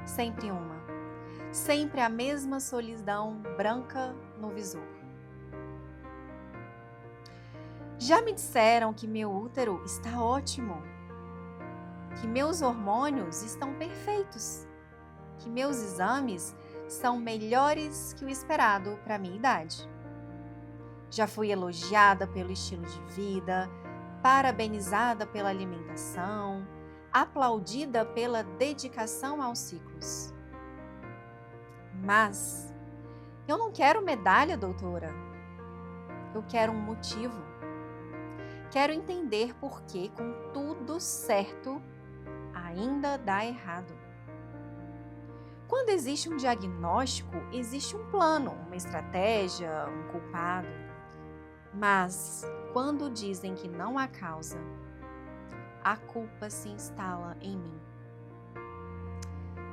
Sempre uma. Sempre a mesma solidão branca no visor. Já me disseram que meu útero está ótimo, que meus hormônios estão perfeitos, que meus exames são melhores que o esperado para a minha idade. Já fui elogiada pelo estilo de vida, parabenizada pela alimentação, aplaudida pela dedicação aos ciclos. Mas eu não quero medalha, doutora. Eu quero um motivo. Quero entender por que, com tudo certo, ainda dá errado. Quando existe um diagnóstico, existe um plano, uma estratégia, um culpado. Mas, quando dizem que não há causa, a culpa se instala em mim.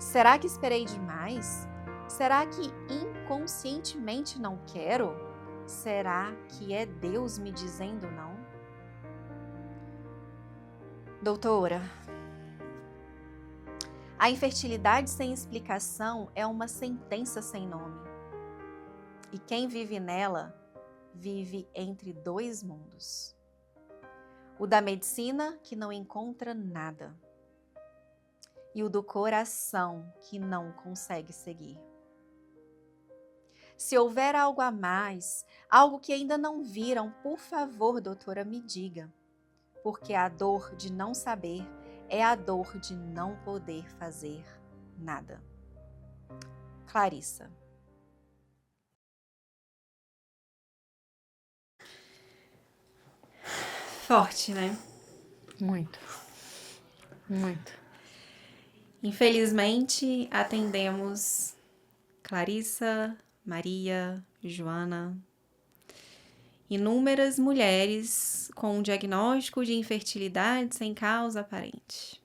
Será que esperei demais? Será que inconscientemente não quero? Será que é Deus me dizendo não? Doutora, a infertilidade sem explicação é uma sentença sem nome. e quem vive nela vive entre dois mundos. O da medicina, que não encontra nada, e o do coração, que não consegue seguir. Se houver algo a mais, algo que ainda não viram, por favor, doutora, me diga. Porque a dor de não saber é a dor de não poder fazer nada. Clarissa. Forte, né? Muito. Muito. Infelizmente, atendemos Clarissa, Maria, Joana, inúmeras mulheres com um diagnóstico de infertilidade sem causa aparente.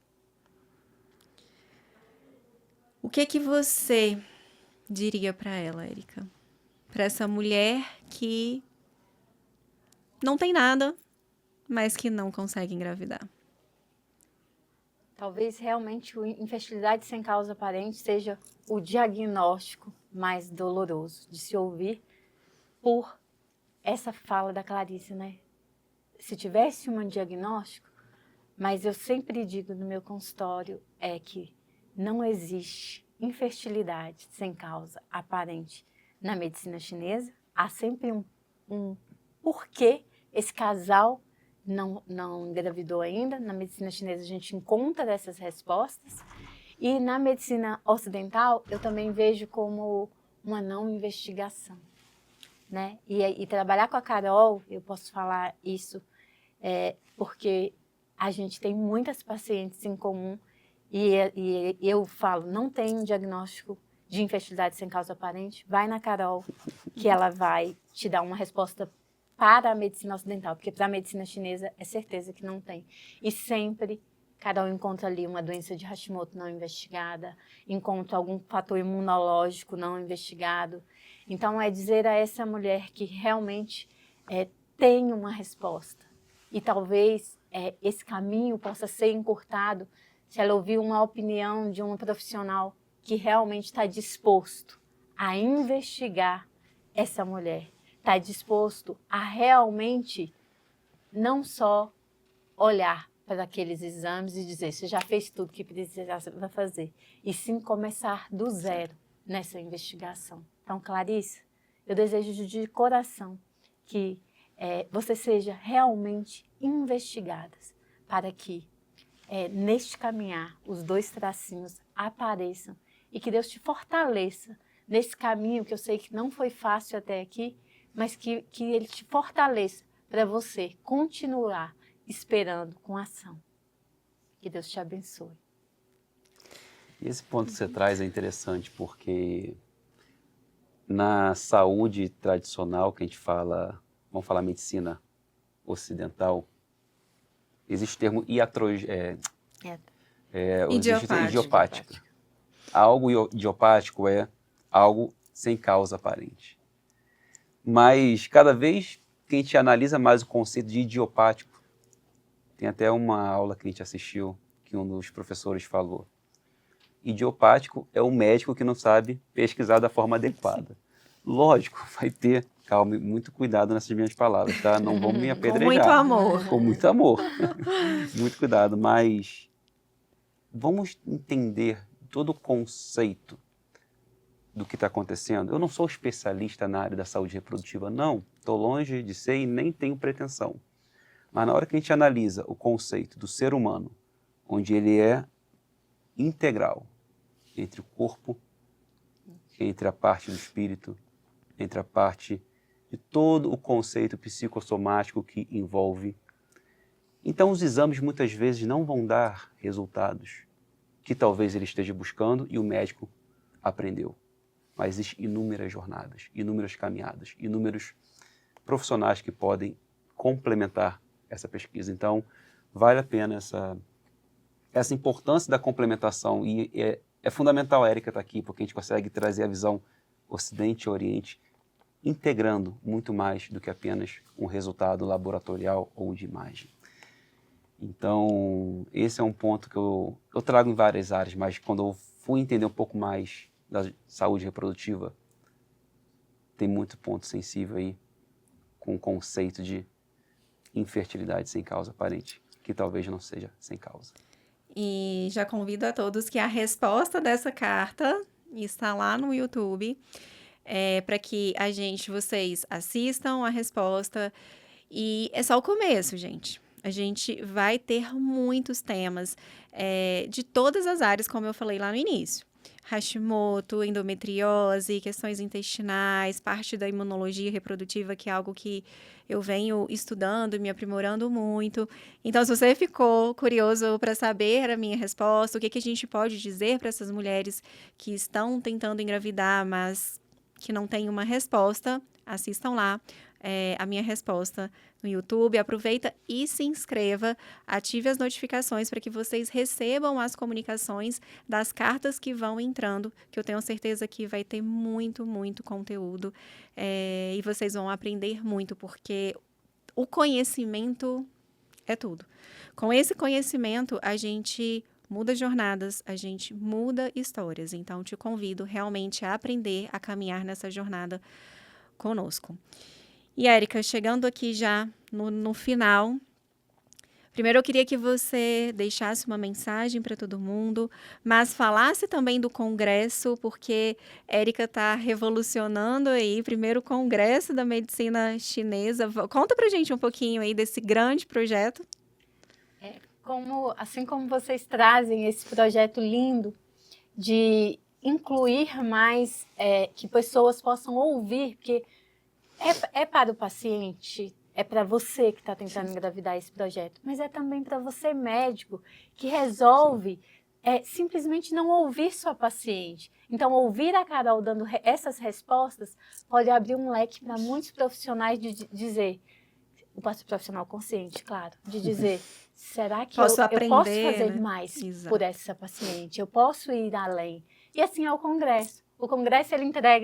O que você diria para ela, Érica? Para essa mulher que não tem nada, mas que não consegue engravidar. Talvez realmente a infertilidade sem causa aparente seja o diagnóstico mais doloroso de se ouvir por essa fala da Clarice, né? Se tivesse um diagnóstico, mas eu sempre digo no meu consultório é que não existe infertilidade sem causa aparente na medicina chinesa. Há sempre um porquê esse casal não engravidou ainda. Na medicina chinesa a gente encontra essas respostas. E na medicina ocidental eu também vejo como uma não investigação, né? E trabalhar com a Carol, eu posso falar isso, porque a gente tem muitas pacientes em comum e eu falo, não tem um diagnóstico de infertilidade sem causa aparente, vai na Carol, que ela vai te dar uma resposta para a medicina ocidental, porque para a medicina chinesa é certeza que não tem. E sempre Carol encontra ali uma doença de Hashimoto não investigada, encontra algum fator imunológico não investigado. Então é dizer a essa mulher que realmente tem uma resposta. E talvez esse caminho possa ser encurtado se ela ouvir uma opinião de um profissional que realmente está disposto a investigar essa mulher. Está disposto a realmente não só olhar para aqueles exames e dizer, você já fez tudo que precisava fazer, e sim começar do zero nessa investigação. Então, Clarissa, eu desejo de coração que você seja realmente investigadas para que neste caminhar os dois tracinhos apareçam e que Deus te fortaleça nesse caminho que eu sei que não foi fácil até aqui, mas que Ele te fortaleça para você continuar esperando com ação. Que Deus te abençoe. E esse ponto que você traz é interessante porque na saúde tradicional, que a gente fala, vamos falar medicina ocidental, existe o termo idiopática. Algo idiopático é algo sem causa aparente. Mas cada vez que a gente analisa mais o conceito de idiopático, tem até uma aula que a gente assistiu que um dos professores falou. Idiopático é o médico que não sabe pesquisar da forma adequada. Lógico, vai ter, calma, muito cuidado nessas minhas palavras, tá? Não vão me apedrejar. Com muito amor. Com muito amor. Muito cuidado, mas vamos entender todo o conceito do que está acontecendo. Eu não sou especialista na área da saúde reprodutiva, não. Estou longe de ser e nem tenho pretensão. Mas na hora que a gente analisa o conceito do ser humano, onde ele é integral, entre o corpo, entre a parte do espírito, entre a parte de todo o conceito psicossomático que envolve. Então os exames muitas vezes não vão dar resultados que talvez ele esteja buscando e o médico aprendeu. Mas existem inúmeras jornadas, inúmeras caminhadas, inúmeros profissionais que podem complementar essa pesquisa. Então, vale a pena essa importância da complementação. E é fundamental a Érica estar aqui, porque a gente consegue trazer a visão Ocidente e Oriente, integrando muito mais do que apenas um resultado laboratorial ou de imagem. Então, esse é um ponto que eu trago em várias áreas, mas quando eu fui entender um pouco mais da saúde reprodutiva, tem muito ponto sensível aí com o conceito de infertilidade sem causa aparente, que talvez não seja sem causa. E já convido a todos que a resposta dessa carta está lá no YouTube, para que vocês assistam a resposta. E é só o começo, gente. A gente vai ter muitos temas de todas as áreas, como eu falei lá no início. Hashimoto, endometriose, questões intestinais, parte da imunologia reprodutiva, que é algo que eu venho estudando, me aprimorando muito. Então, se você ficou curioso para saber a minha resposta, o que a gente pode dizer para essas mulheres que estão tentando engravidar, mas que não têm uma resposta, assistam lá a minha resposta no YouTube. Aproveita e se inscreva, ative as notificações para que vocês recebam as comunicações das cartas que vão entrando, que eu tenho certeza que vai ter muito, muito conteúdo e vocês vão aprender muito, porque o conhecimento é tudo. Com esse conhecimento, a gente muda jornadas, a gente muda histórias. Então, te convido realmente a aprender a caminhar nessa jornada conosco. E, Érica, chegando aqui já no final, primeiro eu queria que você deixasse uma mensagem para todo mundo, mas falasse também do congresso, porque Érica está revolucionando aí, primeiro congresso da medicina chinesa. Conta pra gente um pouquinho aí desse grande projeto. Assim como vocês trazem esse projeto lindo de incluir mais, que pessoas possam ouvir, porque é para o paciente, é para você que está tentando engravidar esse projeto, mas é também para você, médico, que resolve simplesmente não ouvir sua paciente. Então, ouvir a Carol dando essas respostas pode abrir um leque para muitos profissionais de dizer, o profissional consciente, claro, de dizer, será que eu posso fazer mais por essa paciente? Eu posso ir além? E assim é o Congresso. O Congresso ele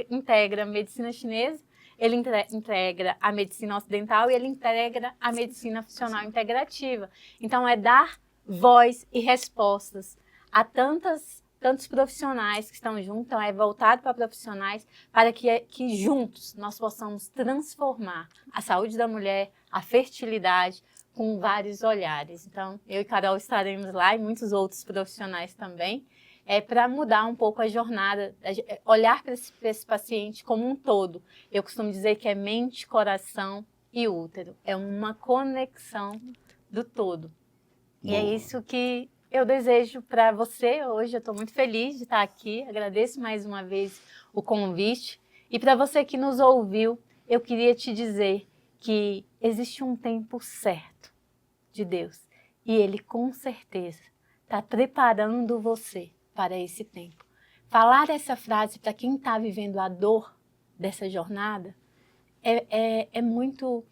integra a medicina chinesa, ele integra a medicina ocidental e ele integra a medicina funcional integrativa. Então, é dar voz e respostas a tantos profissionais que estão juntos. Então, é voltado para profissionais para que juntos nós possamos transformar a saúde da mulher, a fertilidade, com vários olhares. Então, eu e Carol estaremos lá e muitos outros profissionais também, para mudar um pouco a jornada, olhar para esse paciente como um todo. Eu costumo dizer que é mente, coração e útero. É uma conexão do todo. Boa. E é isso que eu desejo para você hoje. Eu estou muito feliz de estar aqui. Agradeço mais uma vez o convite. E para você que nos ouviu, eu queria te dizer que existe um tempo certo de Deus. E Ele, com certeza, está preparando você para esse tempo. Falar essa frase para quem está vivendo a dor dessa jornada é muito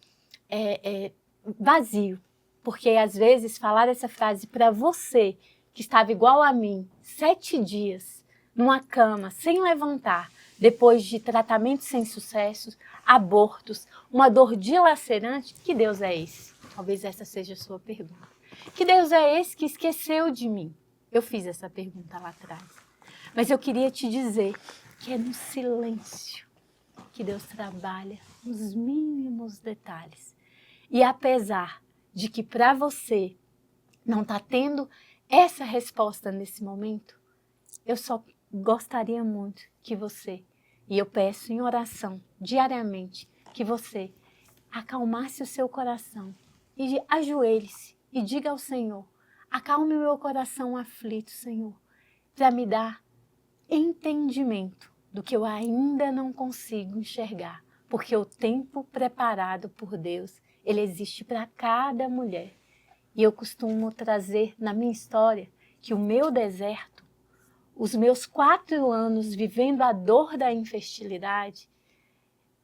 vazio, porque às vezes falar essa frase para você que estava igual a mim, 7 dias numa cama, sem levantar, depois de tratamentos sem sucesso, abortos, uma dor dilacerante, que Deus é esse? Talvez essa seja a sua pergunta. Que Deus é esse que esqueceu de mim? Eu fiz essa pergunta lá atrás. Mas eu queria te dizer que é no silêncio que Deus trabalha nos mínimos detalhes. E apesar de que para você não está tendo essa resposta nesse momento, eu só gostaria muito que você, e eu peço em oração diariamente, que você acalmasse o seu coração e ajoelhe-se e diga ao Senhor, acalme o meu coração aflito, Senhor, para me dar entendimento do que eu ainda não consigo enxergar, porque o tempo preparado por Deus, ele existe para cada mulher. E eu costumo trazer na minha história que o meu deserto, os meus 4 anos vivendo a dor da infertilidade,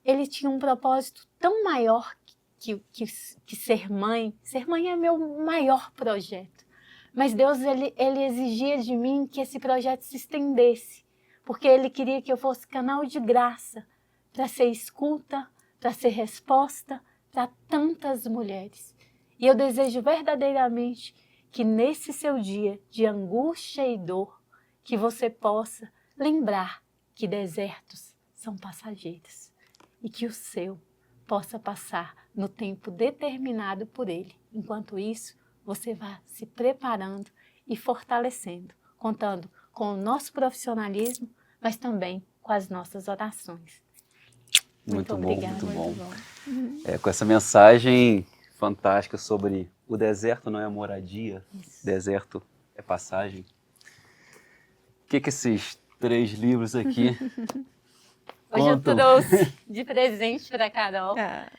ele tinha um propósito tão maior que ser mãe. Ser mãe é meu maior projeto. Mas Deus, ele exigia de mim que esse projeto se estendesse, porque Ele queria que eu fosse canal de graça para ser escuta, para ser resposta para tantas mulheres. E eu desejo verdadeiramente que nesse seu dia de angústia e dor, que você possa lembrar que desertos são passageiros. e que o seu possa passar no tempo determinado por Ele. Enquanto isso, você vai se preparando e fortalecendo, contando com o nosso profissionalismo, mas também com as nossas orações. Muito bom, obrigada. muito bom. Uhum. Com essa mensagem fantástica sobre o deserto não é moradia, Isso. deserto é passagem. O que esses 3 livros aqui Hoje eu contam? trouxe de presente para a Carol. Ah,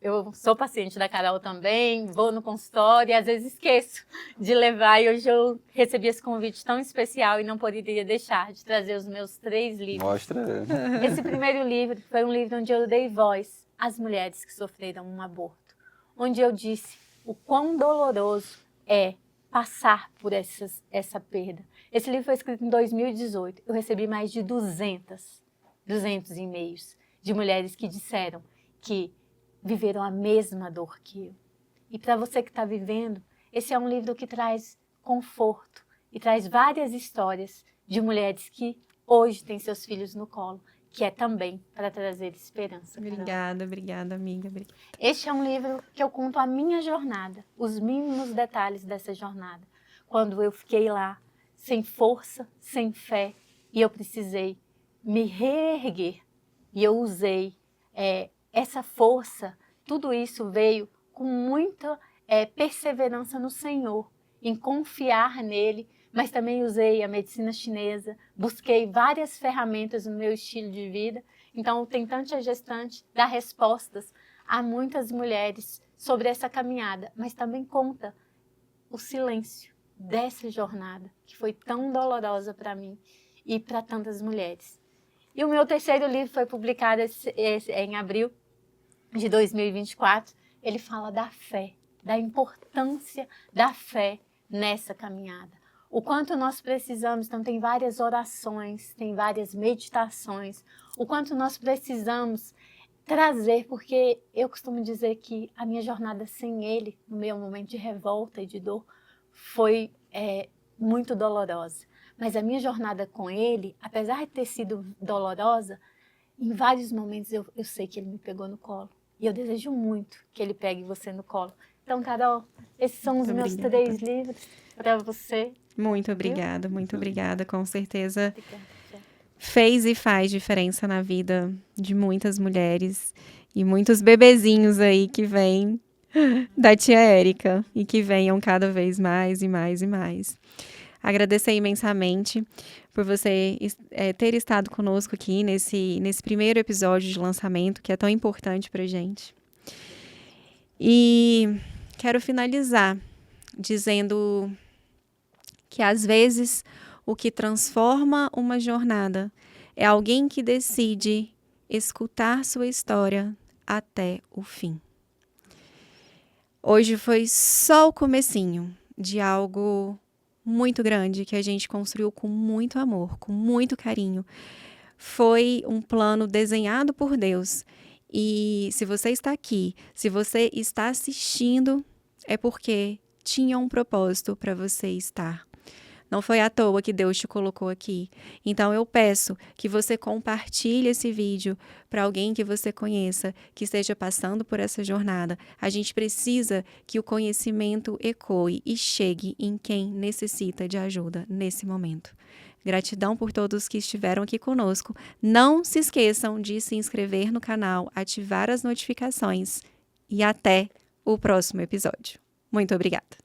Eu sou paciente da Carol também, vou no consultório e às vezes esqueço de levar. E hoje eu recebi esse convite tão especial e não poderia deixar de trazer os meus 3 livros. Mostra. Esse primeiro livro foi um livro onde eu dei voz às mulheres que sofreram um aborto, onde eu disse o quão doloroso é passar por essa perda. Esse livro foi escrito em 2018. Eu recebi mais de 200 e-mails de mulheres que disseram que viveram a mesma dor que eu. E para você que está vivendo, esse é um livro que traz conforto e traz várias histórias de mulheres que hoje têm seus filhos no colo, que é também para trazer esperança. obrigada, amiga. Este é um livro que eu conto a minha jornada, os mínimos detalhes dessa jornada. Quando eu fiquei lá, sem força, sem fé, e eu precisei me reerguer. E eu usei essa força, tudo isso veio com muita perseverança no Senhor, em confiar nele, mas também usei a medicina chinesa, busquei várias ferramentas no meu estilo de vida. Então, o Tentante a Gestante dá respostas a muitas mulheres sobre essa caminhada, mas também conta o silêncio dessa jornada, que foi tão dolorosa para mim e para tantas mulheres. E o meu terceiro livro foi publicado em abril de 2024, ele fala da fé, da importância da fé nessa caminhada. O quanto nós precisamos, então tem várias orações, tem várias meditações, o quanto nós precisamos trazer, porque eu costumo dizer que a minha jornada sem ele, no meu momento de revolta e de dor, foi muito dolorosa. Mas a minha jornada com ele, apesar de ter sido dolorosa, em vários momentos eu sei que ele me pegou no colo. E eu desejo muito que ele pegue você no colo. Então, Carol, esses são os meus 3 livros para você. Muito obrigada, com certeza. Obrigada. Fez e faz diferença na vida de muitas mulheres e muitos bebezinhos aí que vêm da tia Érica e que venham cada vez mais e mais e mais. Agradecer imensamente por você ter estado conosco aqui nesse primeiro episódio de lançamento, que é tão importante pra gente. E quero finalizar dizendo que, às vezes, o que transforma uma jornada é alguém que decide escutar sua história até o fim. Hoje foi só o comecinho de algo muito grande que a gente construiu com muito amor, com muito carinho. Foi um plano desenhado por Deus. E se você está aqui, se você está assistindo, é porque tinha um propósito para você estar. Não foi à toa que Deus te colocou aqui. Então eu peço que você compartilhe esse vídeo para alguém que você conheça, que esteja passando por essa jornada. A gente precisa que o conhecimento ecoe e chegue em quem necessita de ajuda nesse momento. Gratidão por todos que estiveram aqui conosco. Não se esqueçam de se inscrever no canal, ativar as notificações e até o próximo episódio. Muito obrigada!